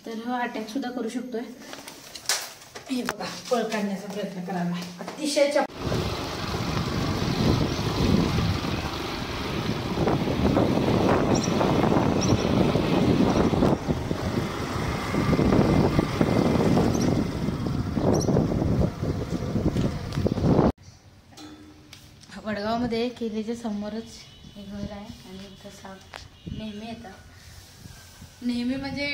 तर हा अटॅक सुद्धा करू शकतोय। हे बघा पळ काढण्याचा प्रयत्न करायला अतिशय वडगावमध्ये किल्ल्याच्या समोरच हे घर आहे आणि इथं साप नेहमी येतात, नेहमी म्हणजे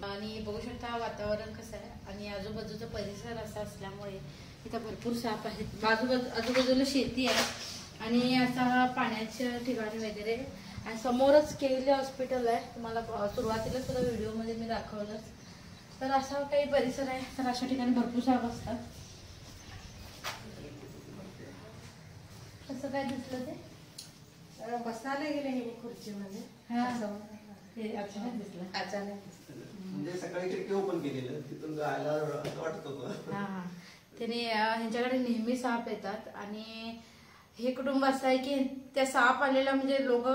आणि बघू शकता वातावरण कसं आहे आणि आजूबाजूचा परिसर असा असल्यामुळे इथं भरपूर साप आहेत। आजूबाजूला शेती आहे आणि असा पाण्याच्या ठिकाणी वगैरे आणि समोरच केले हॉस्पिटल आहे। तुम्हाला सुरुवातीला सुद्धा व्हिडिओमध्ये मी दाखवलंच। तर असा काही परिसर आहे, तर अशा ठिकाणी भरपूर साप असतात। कसं काय दिसलं ते बसायला गेले हे खुर्चीमध्ये, हे अचानक दिसलं। म्हणजे सकाळी खिडकी ओपन केलेलं तिथून जायला वाटत होतं। हा त्याने ह्यांच्याकडे नेहमी साप येतात आणि हे कुटुंब असं आहे की त्या साप आलेला म्हणजे लोक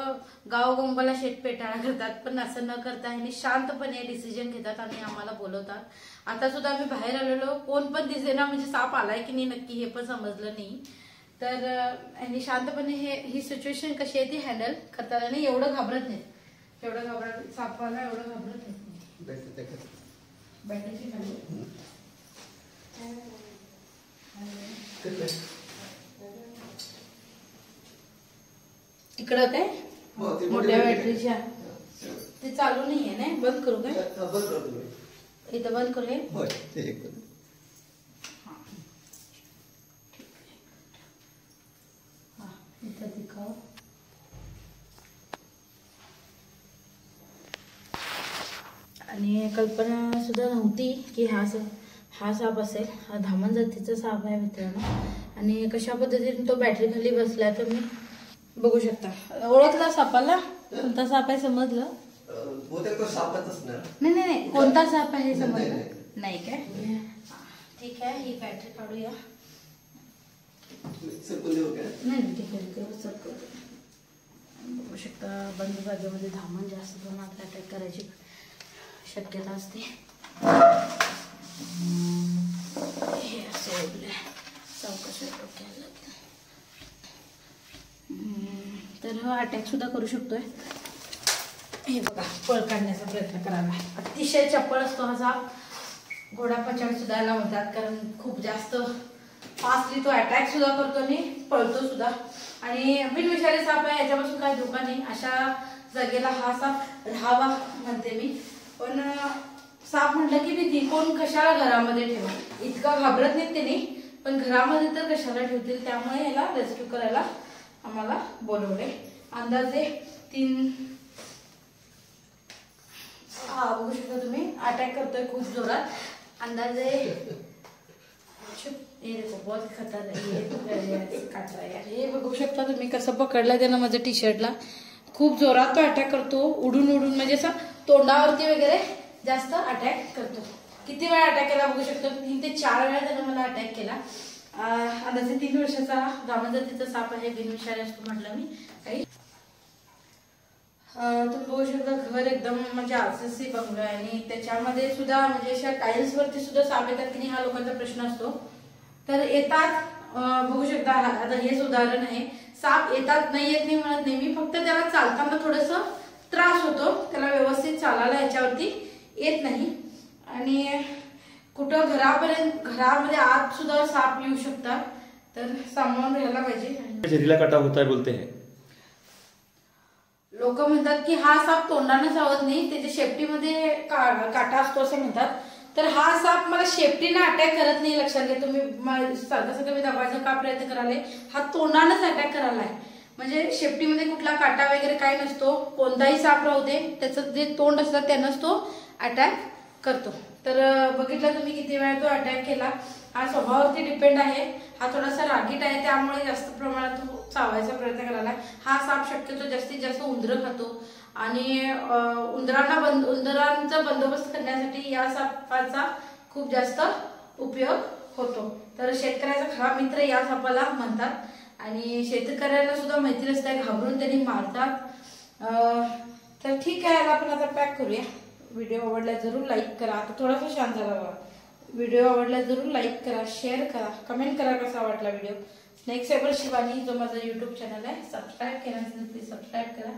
गावगोंबाला शेतपेटाळा करतात, पण असं न करता ह्यांनी शांतपणे डिसिजन घेतात आणि आम्हाला बोलवतात। आता सुद्धा आम्ही बाहेर आलेलो, कोण पण दिसेना, म्हणजे साप आलाय की नाही नक्की हे पण समजलं नाही। तर यांनी शांतपणे ही सिच्युएशन कशी आहे ती हँडल करतात आणि एवढं घाबरत नाही, एवढं घाबरत सापाला एवढं घाबरत नाही। बॅटरीची खाली इकडं काय मोठ्या बॅटरीच्या ते चालू नाहीये ना, बंद करू काय? बंद करू, इथं बंद करूया। इथं दिखाव आणि कल्पना सुद्धा नव्हती की हा साप असेल। हा धामण जातीचा साप आहे मित्रांनो आणि कशा पद्धतीने तो बॅटरी खाली बसला तर मी बघू शकता। ओळखला सापाला? कोणता साप आहे समजलं? बहुतेक तो सापच असणार। नाही कोणता साप आहे समजलं नाही काय? ठीक आहे, ही बॅटरी काढूया। नाही ठीक आहे, बघू शकता बंद जागेमध्ये धामण जास्त प्रमाणात अटॅक करायची शक्यता असते। हे असे चौकशी डोक्याला तर हा अटॅक सुद्धा करू शकतोय। हे बघा पळ काढण्याचा प्रयत्न करायला अतिशय चप्पळ असतो हा साप। घोडा पछाड सुद्धा याला म्हणतात, कारण खूप जास्त फास्टली तो अटॅक सुद्धा करतो आणि पळतो सुद्धा आणि बिनविषारी साप आहे, याच्यापासून काही धोका नाही। अशा जागेला हा साप राहावा म्हणते मी, पण साप म्हटलं की भीती, कोण कशाला घरामध्ये ठेवा, इतकं घाबरत नाहीत त्यांनी, पण घरामध्ये तर कशाला ठेवतील, त्यामुळे याला रेस्क्यू करायला आम्हाला बोलवले। अंदाजे 3 बघू शकता तुम्ही अटॅक करतोय खूप जोरात, अंदाजे बहुत खतरनाक काटा है। हे बघू शकता तुम्ही कसं पकडलं त्यानं माझ्या टी शर्टला, खूप जोरात तो अटॅक करतो, उडून म्हणजे असं तोंडावरती वगैरे जास्त अटॅक करतो। किती वेळा अटॅक केला बघू शकतो, 3 ते 4 वेळा त्यानं मला अटॅक केला। अंदाजे 3 वर्षाचा धामण जातीचा साप आहे, बिनविषारी असतो म्हटलं मी काही। तुम्ही बघू शकता घर एकदम म्हणजे आरसीसी बंगलो आहे आणि त्याच्यामध्ये सुद्धा म्हणजे अशा टाइल्स वरती सुद्धा साप येतात की नाही हा लोकांचा प्रश्न असतो। तर येतात, बघू शकता आता हेच उदाहरण आहे। साप येतात, नाही येत नाही म्हणत नाही मी, फक्त त्याला चालताना थोडस त्रास होतो, त्याला व्यवस्थित चालायला याच्यावरती येत नाही आणि कुठं घरामध्ये आत सुद्धा साप येऊ शकतात, तर सांभाळून राहायला पाहिजे। जहरीला काटा होता है बोलते हैं लोक म्हणतात की हा साप तोंडाने चावत नाही, त्याच्या शेपटीमध्ये काटा असतो असं म्हणतात। तर हा साप मला शेपटीने अटॅक करत नाही, लक्षात घ्या तुम्ही। सारखं मी दबायचा का प्रयत्न करायला, हा तोंडानेच अटॅक करायलाय, म्हणजे शेपटीमध्ये कुठला काटा वगैरे काय नसतो। कोणताही साप राहू दे, त्याचं जे तोंड असतं त्यानंच तो अटॅक करतो। तर बघितलं तुम्ही किती वेळा तो अटॅक केला, हा स्वभावावरती डिपेंड आहे। हा थोडासा रागीट आहे, त्यामुळे जास्त प्रमाणात तो चावायचा प्रयत्न करायला। हा साप शक्यतो जास्तीत जास्त उंदरं खातो आणि उंदरांचा बंदोबस्त करण्यासाठी या सापाचा खूप जास्त उपयोग होतो। तर शेतकऱ्याचा खरा मित्र या सापाला म्हणतात आणि शेतकऱ्यांना सुद्धा माहिती नसते, घाबरून त्यांनी मारतात। तर ठीक आहे, याला आपण आता पॅक करूया। व्हिडिओ आवडला जरूर लाईक करा. आता थोडासा शांत झाला बघा. व्हिडिओ आवडला जरूर लाईक करा, शेअर करा, कमेंट करा कसा वाटला व्हिडिओ. स्नेक सेवर शिवानी जो माझा यूट्यूब चॅनल आहे, सबस्क्राईब केला नसेल प्लीज सबस्क्राईब करा.